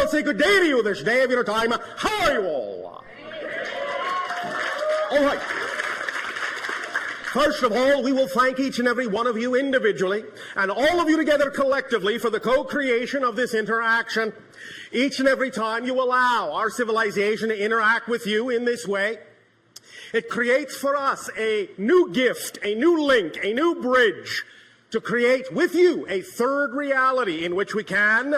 I'll say good day to you this day of your time. How are you all? All right. First of all, we will thank each and every one of you individually and all of you together collectively for the co-creation of this interaction. Each and every time you allow our civilization to interact with you in this way, it creates for us a new gift, a new link, a new bridge to create with you a third reality in which we can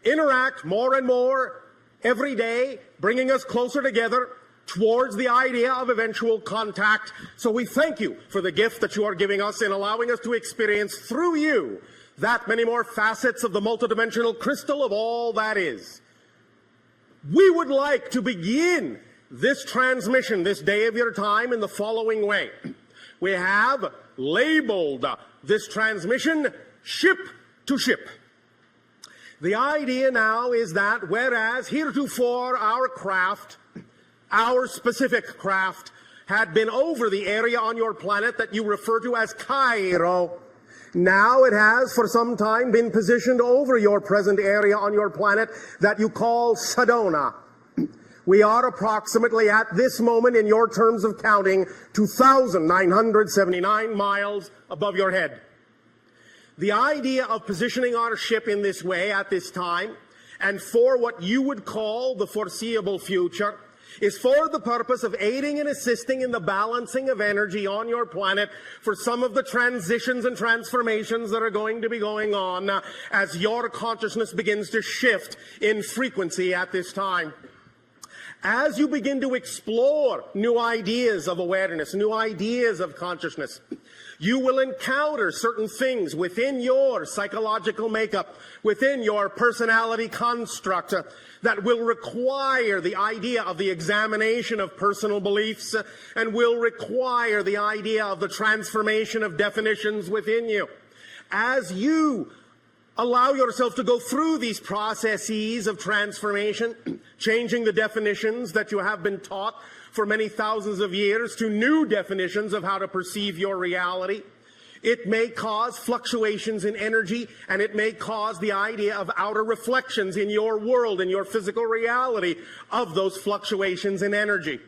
interact more and more every day, bringing us closer together towards the idea of eventual contact. So we thank you for the gift that you are giving us in allowing us to experience through you that many more facets of the multidimensional crystal of all that is. We would like to begin this transmission, this day of your time, in the following way. We have labeled this transmission ship to ship. The idea now is that whereas heretofore our specific craft had been over the area on your planet that you refer to as Cairo, now it has for some time been positioned over your present area on your planet that you call Sedona. We are approximately at this moment, in your terms of counting, 2,979 miles above your head. The idea of positioning our ship in this way at this time, and for what you would call the foreseeable future, is for the purpose of aiding and assisting in the balancing of energy on your planet for some of the transitions and transformations that are going to be going on as your consciousness begins to shift in frequency at this time. As you begin to explore new ideas of awareness, new ideas of consciousness, you will encounter certain things within your psychological makeup, within your personality construct, that will require the idea of the examination of personal beliefs and will require the idea of the transformation of definitions within you. As you allow yourself to go through these processes of transformation, changing the definitions that you have been taught for many thousands of years to new definitions of how to perceive your reality, it may cause fluctuations in energy, and it may cause the idea of outer reflections in your world, in your physical reality of those fluctuations in energy.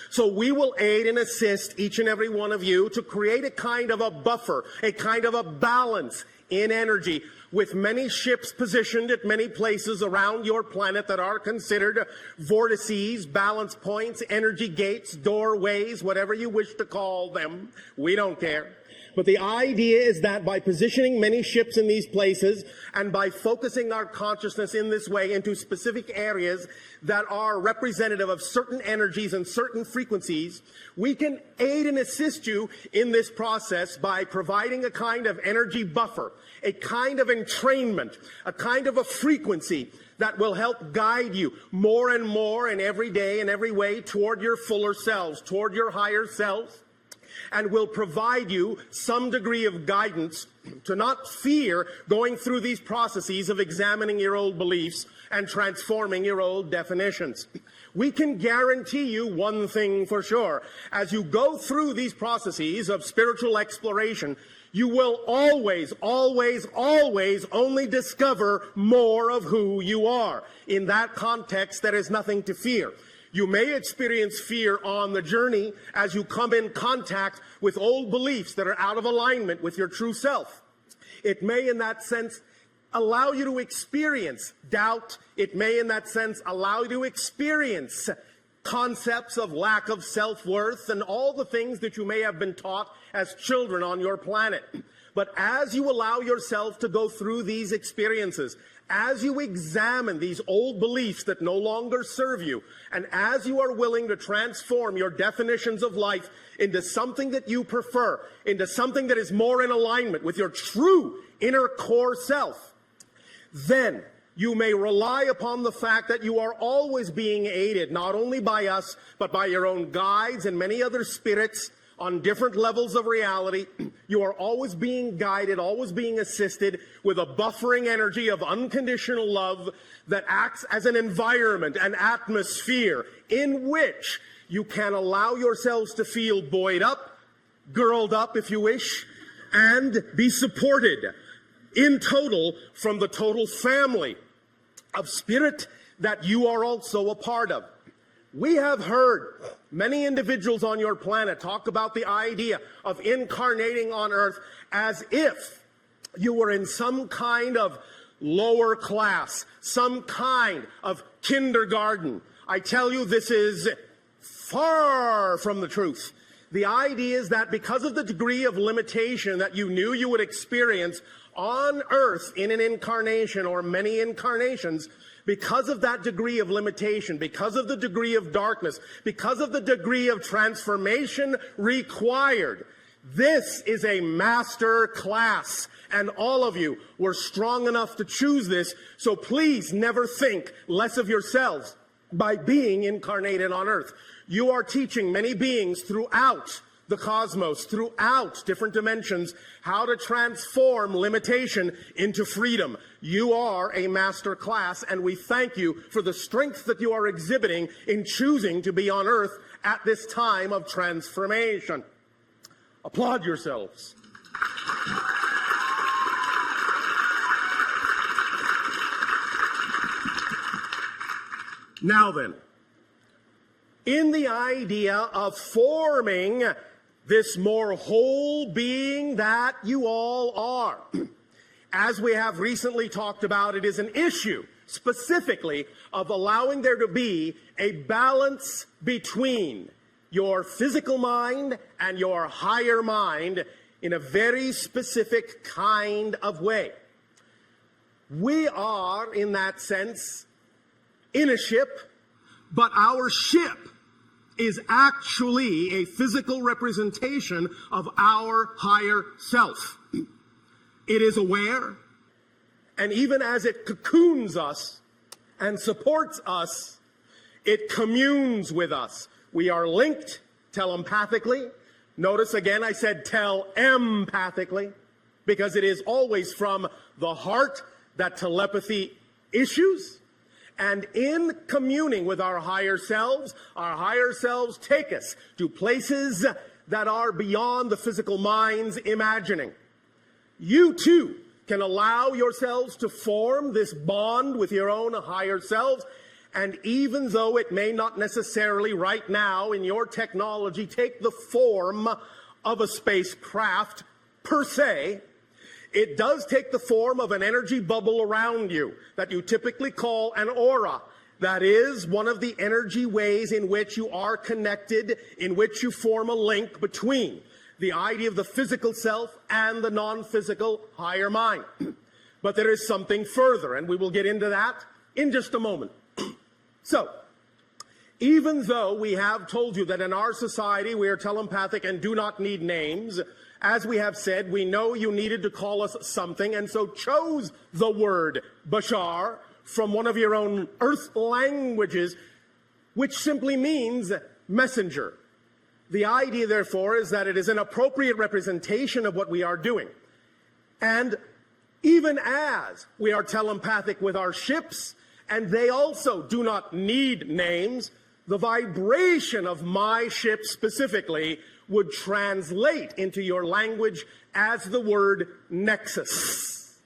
So we will aid and assist each and every one of you to create a kind of a buffer, a kind of a balance in energy, with many ships positioned at many places around your planet that are considered vortices, balance points, energy gates, doorways, whatever you wish to call them. We don't care. But the idea is that by positioning many ships in these places and by focusing our consciousness in this way into specific areas that are representative of certain energies and certain frequencies, we can aid and assist you in this process by providing a kind of energy buffer, a kind of entrainment, a kind of a frequency that will help guide you more and more in every day and every way toward your fuller selves, toward your higher selves, and will provide you some degree of guidance to not fear going through these processes of examining your old beliefs and transforming your old definitions. We can guarantee you one thing for sure. As you go through these processes of spiritual exploration, you will always, always, always only discover more of who you are. In that context, there is nothing to fear. You may experience fear on the journey as you come in contact with old beliefs that are out of alignment with your true self. It may, in that sense, allow you to experience doubt. It may, in that sense, allow you to experience concepts of lack of self-worth and all the things that you may have been taught as children on your planet. But as you allow yourself to go through these experiences, as you examine these old beliefs that no longer serve you, and as you are willing to transform your definitions of life into something that you prefer, into something that is more in alignment with your true inner core self, then you may rely upon the fact that you are always being aided, not only by us, but by your own guides and many other spirits on different levels of reality. You are always being guided, always being assisted with a buffering energy of unconditional love that acts as an environment, an atmosphere in which you can allow yourselves to feel buoyed up, girled up if you wish, and be supported in total from the total family of spirit, that you are also a part of. We have heard many individuals on your planet talk about the idea of incarnating on Earth as if you were in some kind of lower class, some kind of kindergarten. I tell you, this is far from the truth. The idea is that because of the degree of limitation that you knew you would experience on Earth in an incarnation or many incarnations, because of that degree of limitation, because of the degree of darkness, because of the degree of transformation required, this is a master class, and all of you were strong enough to choose this, so please never think less of yourselves by being incarnated on Earth. You are teaching many beings throughout the cosmos, throughout different dimensions, how to transform limitation into freedom. You are a master class, and we thank you for the strength that you are exhibiting in choosing to be on Earth at this time of transformation. Applaud yourselves. Now then, in the idea of forming this more whole being that you all are, as we have recently talked about, it is an issue specifically of allowing there to be a balance between your physical mind and your higher mind in a very specific kind of way. We are, in that sense, in a ship, but our ship is actually a physical representation of our higher self. It is aware, and even as it cocoons us and supports us, it communes with us. We are linked telepathically. Notice again I said telepathically, because it is always from the heart that telepathy issues. And in communing with our higher selves take us to places that are beyond the physical mind's imagining. You too can allow yourselves to form this bond with your own higher selves, and even though it may not necessarily right now in your technology take the form of a spacecraft per se, it does take the form of an energy bubble around you that you typically call an aura. That is one of the energy ways in which you are connected, in which you form a link between the idea of the physical self and the non-physical higher mind. But there is something further, and we will get into that in just a moment. So, even though we have told you that in our society we are telepathic and do not need names, as we have said, we know you needed to call us something, and so chose the word Bashar from one of your own Earth languages, which simply means messenger. The idea, therefore, is that it is an appropriate representation of what we are doing. And even as we are telepathic with our ships, and they also do not need names, the vibration of my ship specifically would translate into your language as the word nexus.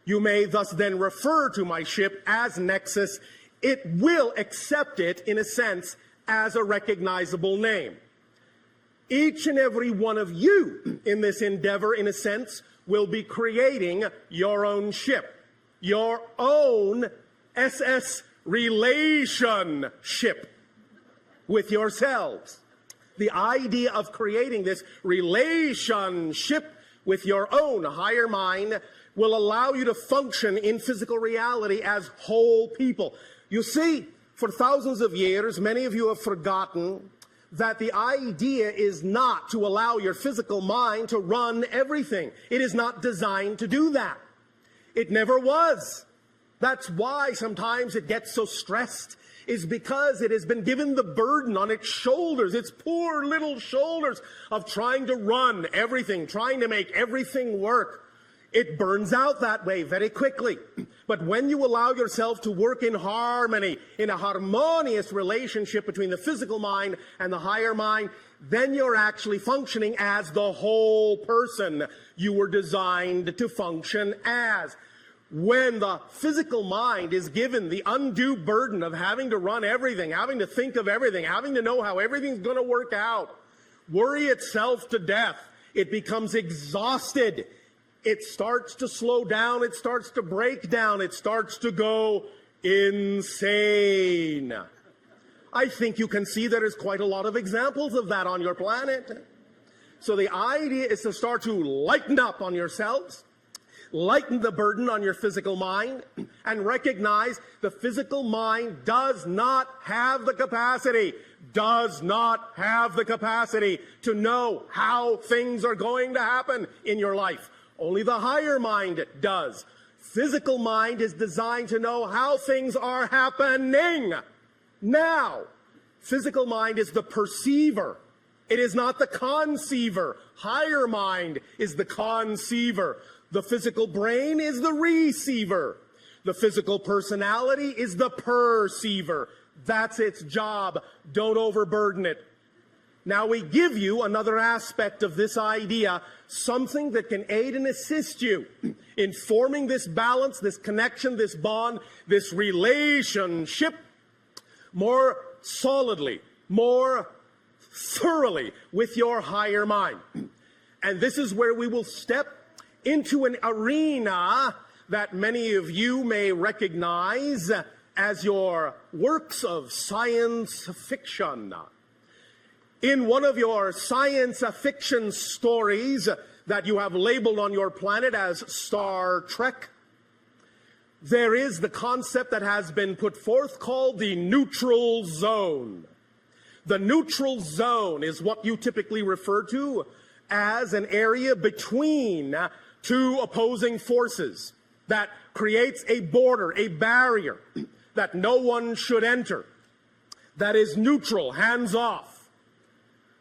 You may thus then refer to my ship as Nexus. It will accept it, in a sense, as a recognizable name. Each and every one of you in this endeavor, in a sense, will be creating your own ship, your own SS relationship with yourselves. The idea of creating this relationship with your own higher mind will allow you to function in physical reality as whole people. You see, for thousands of years, many of you have forgotten that the idea is not to allow your physical mind to run everything. It is not designed to do that. It never was. That's why sometimes it gets so stressed, is because it has been given the burden on its shoulders, its poor little shoulders, of trying to run everything, trying to make everything work. It burns out that way very quickly. But when you allow yourself to work in harmony, in a harmonious relationship between the physical mind and the higher mind, then you're actually functioning as the whole person you were designed to function as. when the physical mind is given the undue burden of having to run everything, having to think of everything, having to know how everything's going to work out, worry itself to death, it becomes exhausted. It starts to slow down. It starts to break down. It starts to go insane. I think you can see there's quite a lot of examples of that on your planet. So the idea is to start to lighten up on yourselves, lighten the burden on your physical mind, and recognize the physical mind does not have the capacity to know how things are going to happen in your life. Only the higher mind does. Physical mind is designed to know how things are happening now. Physical mind is the perceiver. It is not the conceiver. Higher mind is the conceiver. The physical brain is the receiver. The physical personality is the perceiver. That's its job. Don't overburden it. Now we give you another aspect of this idea, something that can aid and assist you in forming this balance, this connection, this bond, this relationship more solidly, more thoroughly with your higher mind. And this is where we will step into an arena that many of you may recognize as your works of science fiction. In one of your science fiction stories that you have labeled on your planet as Star Trek, there is the concept that has been put forth called the neutral zone. The neutral zone is what you typically refer to as an area between two opposing forces that creates a border, a barrier that no one should enter, that is neutral, hands off.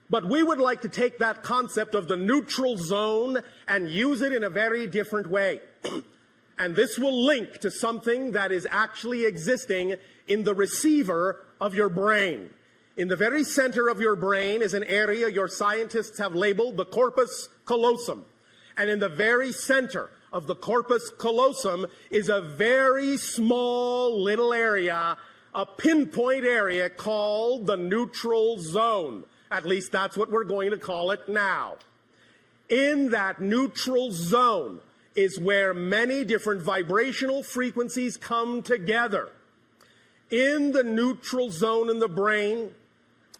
But we would like to take that concept of the neutral zone and use it in a very different way. And this will link to something that is actually existing in the receiver of your brain. In the very center of your brain is an area your scientists have labeled the corpus callosum. And in the very center of the corpus callosum is a very small little area, a pinpoint area called the neutral zone. At least that's what we're going to call it now. In that neutral zone is where many different vibrational frequencies come together. In the neutral zone in the brain,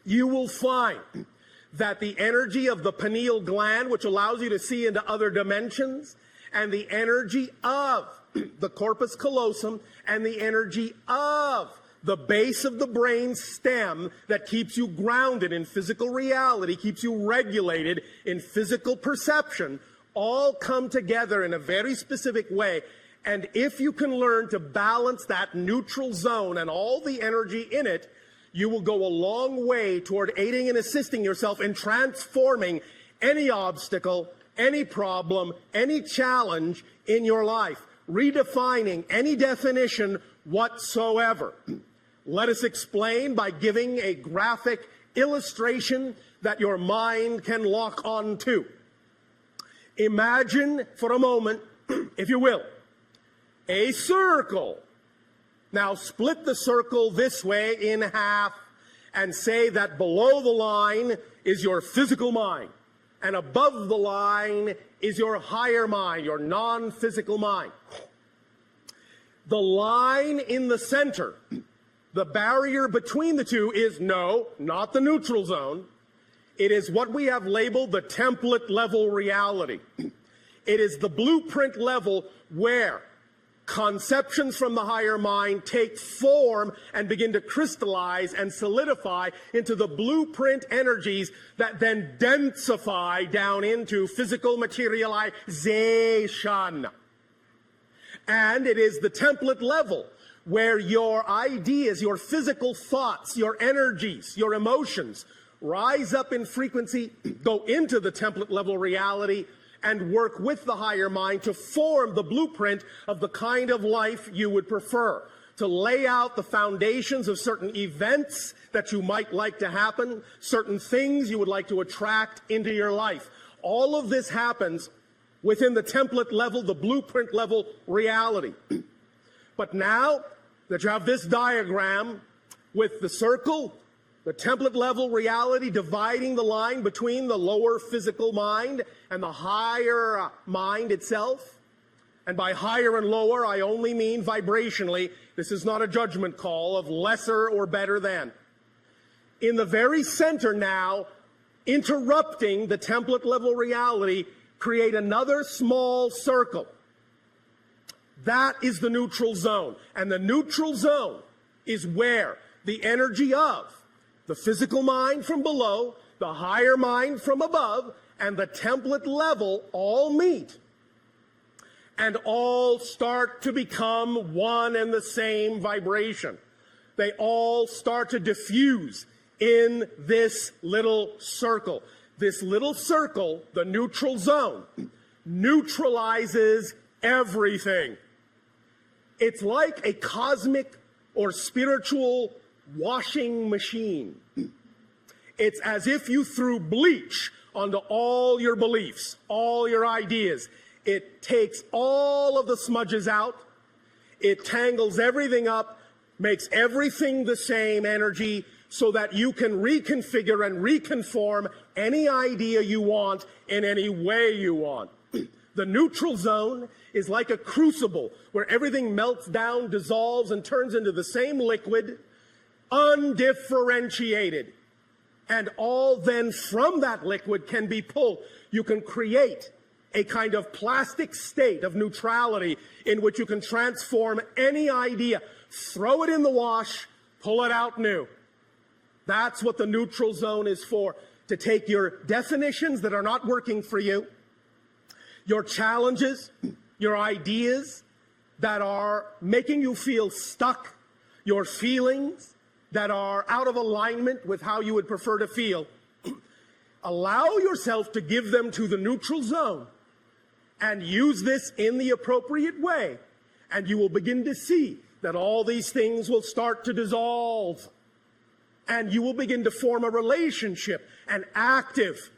you will find that the energy of the pineal gland, which allows you to see into other dimensions, and the energy of the corpus callosum, and the energy of the base of the brain stem that keeps you grounded in physical reality, keeps you regulated in physical perception, all come together in a very specific way. And if you can learn to balance that neutral zone and all the energy in it, you will go a long way toward aiding and assisting yourself in transforming any obstacle, any problem, any challenge in your life, redefining any definition whatsoever. Let us explain by giving a graphic illustration that your mind can lock on to. Imagine for a moment, if you will, a circle. Now split the circle this way in half and say that below the line is your physical mind and above the line is your higher mind, your non-physical mind. The line in the center, the barrier between the two is not the neutral zone. It is what we have labeled the template level reality. It is the blueprint level where conceptions from the higher mind take form and begin to crystallize and solidify into the blueprint energies that then densify down into physical materialization. And it is the template level where your ideas, your physical thoughts, your energies, your emotions rise up in frequency, go into the template level reality, and work with the higher mind to form the blueprint of the kind of life you would prefer, to lay out the foundations of certain events that you might like to happen, certain things you would like to attract into your life. All of this happens within the template level, the blueprint level reality. But now that you have this diagram with the circle, the template level reality dividing the line between the lower physical mind and the higher mind itself, and by higher and lower, I only mean vibrationally. This is not a judgment call of lesser or better than. In the very center now, interrupting the template level reality, create another small circle. That is the neutral zone. And the neutral zone is where the energy of the physical mind from below, the higher mind from above, and the template level all meet and all start to become one and the same vibration. They all start to diffuse in this little circle. This little circle, the neutral zone, neutralizes everything. It's like a cosmic or spiritual washing machine. It's as if you threw bleach onto all your beliefs, all your ideas. It takes all of the smudges out. It tangles everything up, makes everything the same energy so that you can reconfigure and reconform any idea you want in any way you want. The neutral zone is like a crucible where everything melts down, dissolves, and turns into the same liquid, undifferentiated. And all then from that liquid can be pulled. You can create a kind of plastic state of neutrality in which you can transform any idea, throw it in the wash, pull it out new. That's what the neutral zone is for, to take your definitions that are not working for you, your challenges, your ideas that are making you feel stuck, your feelings that are out of alignment with how you would prefer to feel. Allow yourself to give them to the neutral zone and use this in the appropriate way, and you will begin to see that all these things will start to dissolve, and you will begin to form a relationship, an active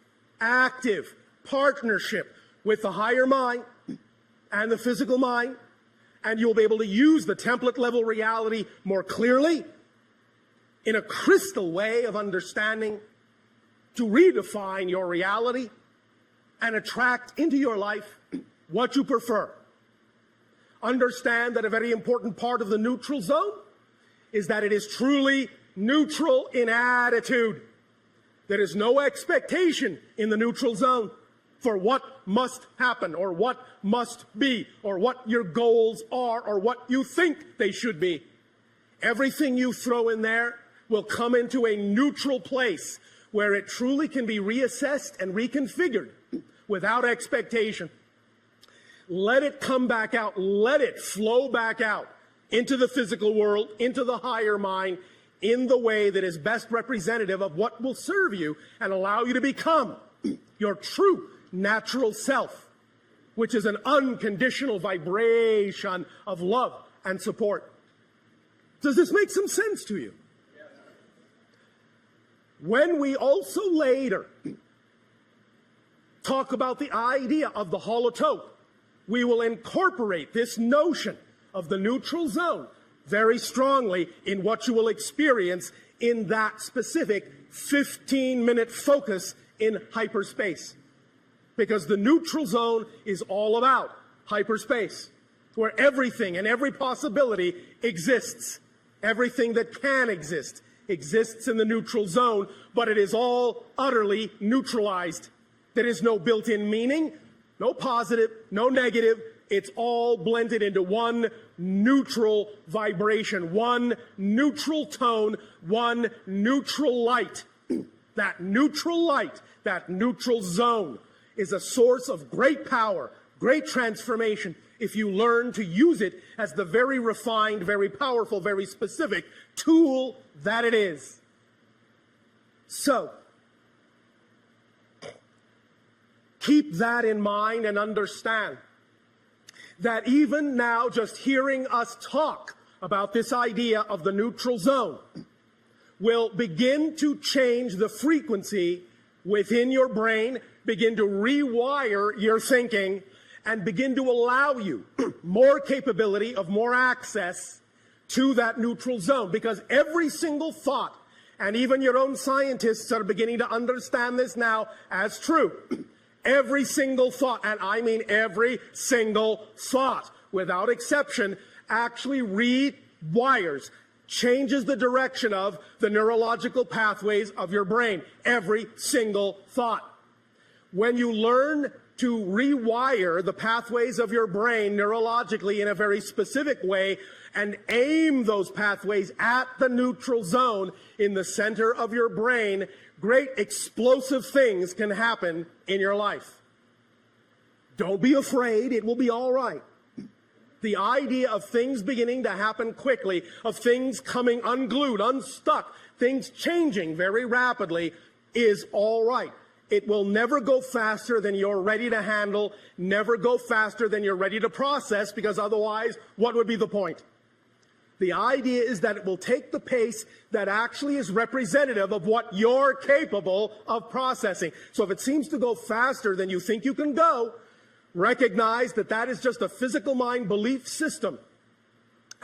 partnership with the higher mind and the physical mind, and you'll be able to use the template level reality more clearly in a crystal way of understanding to redefine your reality and attract into your life what you prefer. Understand that a very important part of the neutral zone is that it is truly neutral in attitude. There is no expectation in the neutral zone for what must happen or what must be or what your goals are or what you think they should be. Everything you throw in there will come into a neutral place where it truly can be reassessed and reconfigured without expectation. Let it come back out. Let it flow back out into the physical world, into the higher mind, in the way that is best representative of what will serve you and allow you to become your true natural self, which is an unconditional vibration of love and support. Does this make some sense to you? When we also later talk about the idea of the holotope, we will incorporate this notion of the neutral zone very strongly in what you will experience in that specific 15-minute focus in hyperspace. Because the neutral zone is all about hyperspace, where everything and every possibility exists. Everything that can exist exists in the neutral zone, but it is all utterly neutralized. There is no built-in meaning, no positive, no negative. It's all blended into one neutral vibration, one neutral tone, one neutral light. That neutral light, that neutral zone is a source of great power, great transformation, if you learn to use it as the very refined, very powerful, very specific tool that it is. So, keep that in mind and understand that even now, just hearing us talk about this idea of the neutral zone will begin to change the frequency within your brain begin to rewire your thinking and begin to allow you more capability of more access to that neutral zone. Because every single thought, and even your own scientists are beginning to understand this now as true, every single thought, and I mean every single thought, without exception, actually rewires, changes the direction of the neurological pathways of your brain. Every single thought. When you learn to rewire the pathways of your brain neurologically in a very specific way and aim those pathways at the neutral zone in the center of your brain, great explosive things can happen in your life. Don't be afraid, it will be all right. The idea of things beginning to happen quickly, of things coming unglued, unstuck, things changing very rapidly is all right. It will never go faster than you're ready to handle, never go faster than you're ready to process, because otherwise, what would be the point? The idea is that it will take the pace that actually is representative of what you're capable of processing. So if it seems to go faster than you think you can go, recognize that that is just a physical mind belief system,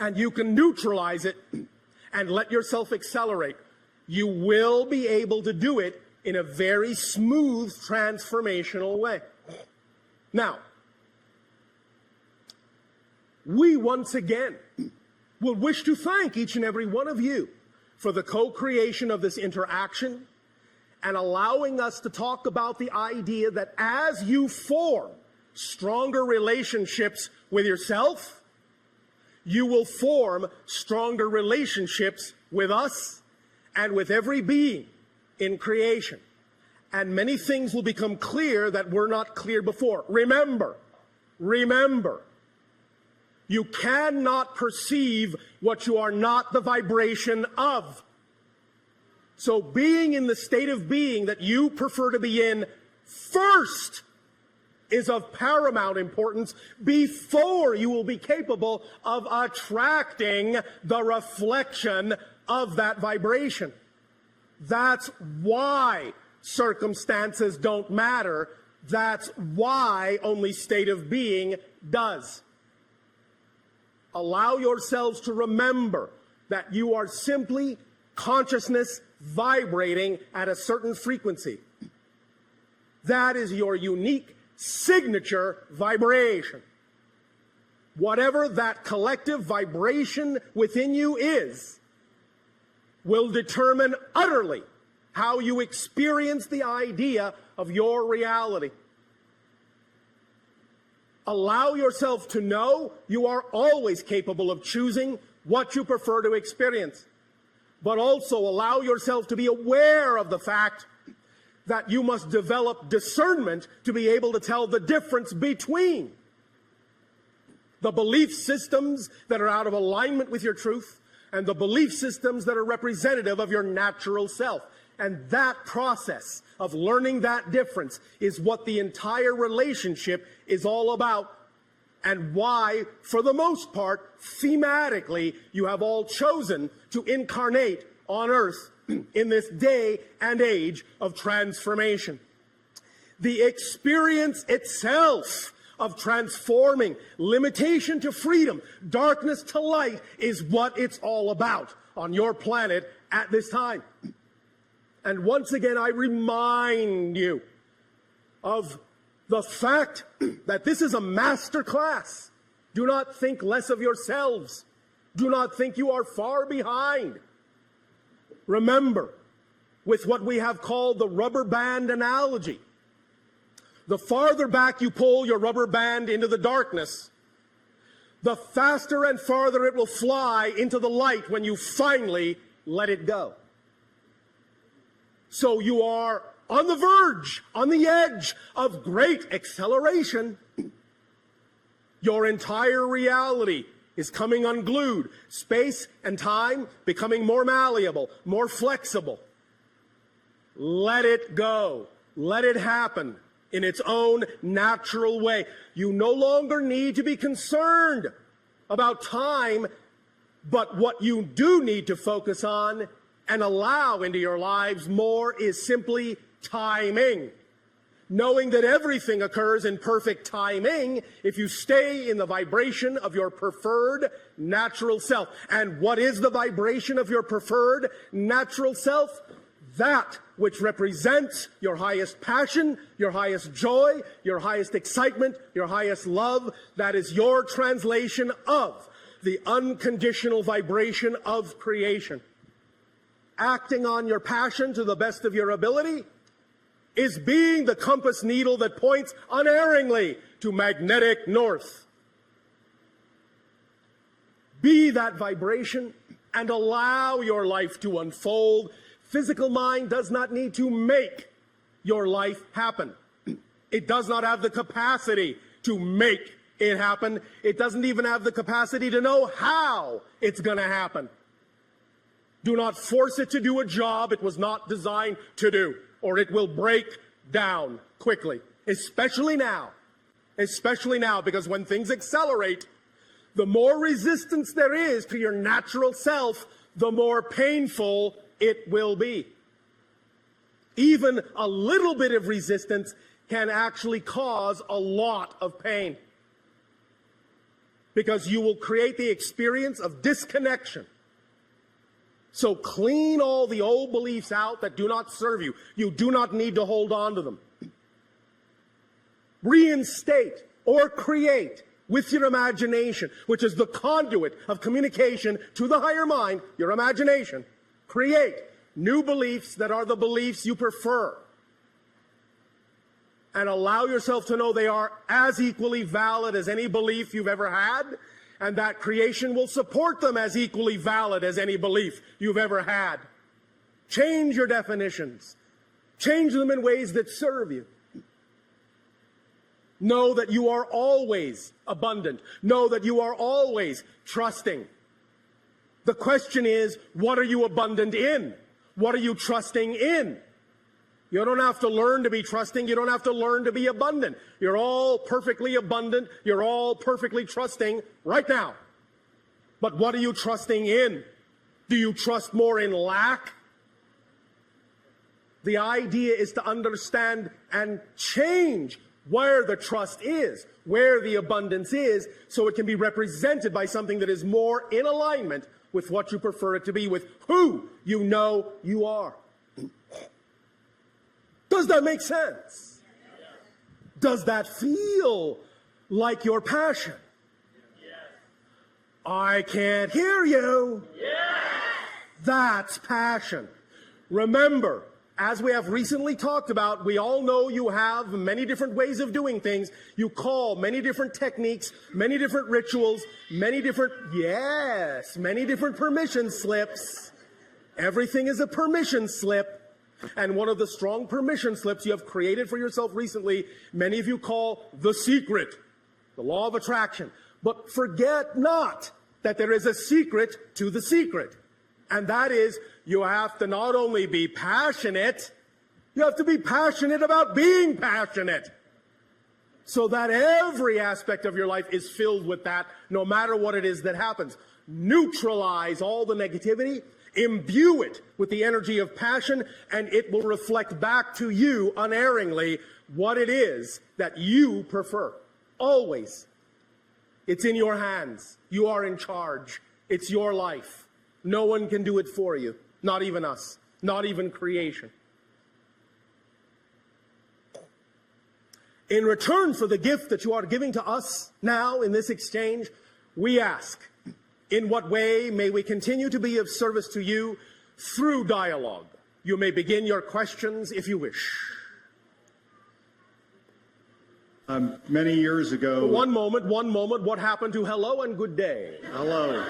and you can neutralize it and let yourself accelerate. You will be able to do it in a very smooth, transformational way. Now, we once again will wish to thank each and every one of you for the co-creation of this interaction and allowing us to talk about the idea that as you form stronger relationships with yourself, you will form stronger relationships with us and with every being in creation. And many things will become clear that were not clear before. Remember, you cannot perceive what you are not the vibration of. So being in the state of being that you prefer to be in first is of paramount importance before you will be capable of attracting the reflection of that vibration. That's why circumstances don't matter. That's why only state of being does. Allow yourselves to remember that you are simply consciousness vibrating at a certain frequency. That is your unique signature vibration. Whatever that collective vibration within you is, will determine utterly how you experience the idea of your reality. Allow yourself to know you are always capable of choosing what you prefer to experience, but also allow yourself to be aware of the fact that you must develop discernment to be able to tell the difference between the belief systems that are out of alignment with your truth and the belief systems that are representative of your natural self. And that process of learning that difference is what the entire relationship is all about, and why, for the most part, thematically, you have all chosen to incarnate on Earth in this day and age of transformation. The experience itself of transforming limitation to freedom, darkness to light, is what it's all about on your planet at this time. And once again, I remind you of the fact that this is a master class. Do not think less of yourselves. Do not think you are far behind. Remember, with what we have called the rubber band analogy, the farther back you pull your rubber band into the darkness, the faster and farther it will fly into the light when you finally let it go. So you are on the verge, on the edge of great acceleration. Your entire reality is coming unglued. Space and time becoming more malleable, more flexible. Let it go. Let it happen in its own natural way. You no longer need to be concerned about time, but what you do need to focus on and allow into your lives more is simply timing. Knowing that everything occurs in perfect timing if you stay in the vibration of your preferred natural self. And what is the vibration of your preferred natural self? That which represents your highest passion, your highest joy, your highest excitement, your highest love. That is your translation of the unconditional vibration of creation. Acting on your passion to the best of your ability is being the compass needle that points unerringly to magnetic north. Be that vibration and allow your life to unfold. Physical mind does not need to make your life happen. It does not have the capacity to make it happen. It doesn't even have the capacity to know how it's going to happen. Do not force it to do a job it was not designed to do, or it will break down quickly, especially now, because when things accelerate, the more resistance there is to your natural self, the more painful it will be. Even a little bit of resistance can actually cause a lot of pain, because you will create the experience of disconnection. So clean all the old beliefs out that do not serve you. You do not need to hold on to them. Reinstate or create with your imagination, which is the conduit of communication to the higher mind, your imagination. Create new beliefs that are the beliefs you prefer. And allow yourself to know they are as equally valid as any belief you've ever had, and that creation will support them as equally valid as any belief you've ever had. Change your definitions. Change them in ways that serve you. Know that you are always abundant. Know that you are always trusting. The question is, what are you abundant in? What are you trusting in? You don't have to learn to be trusting. You don't have to learn to be abundant. You're all perfectly abundant. You're all perfectly trusting right now. But what are you trusting in? Do you trust more in lack? The idea is to understand and change where the trust is, where the abundance is, so it can be represented by something that is more in alignment with what you prefer it to be, with who you know you are. Does that make sense? Does that feel like your passion? I can't hear you. That's passion. Remember, as we have recently talked about, we all know you have many different ways of doing things. You call many different techniques, many different rituals, many different permission slips. Everything is a permission slip. And one of the strong permission slips you have created for yourself recently, many of you call the secret, the law of attraction. But forget not that there is a secret to the secret. And that is, you have to not only be passionate, you have to be passionate about being passionate. So that every aspect of your life is filled with that, no matter what it is that happens. Neutralize all the negativity, imbue it with the energy of passion, and it will reflect back to you unerringly what it is that you prefer. Always. It's in your hands. You are in charge. It's your life. No one can do it for you. Not even us. Not even creation. In return for the gift that you are giving to us now in this exchange, we ask, in what way may we continue to be of service to you through dialogue? You may begin your questions if you wish. Many years ago... One moment. What happened to hello and good day? Hello.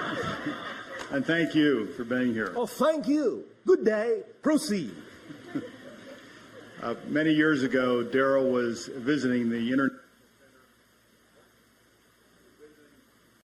And thank you for being here. Oh, thank you. Good day. Proceed. Many years ago, Daryl was visiting the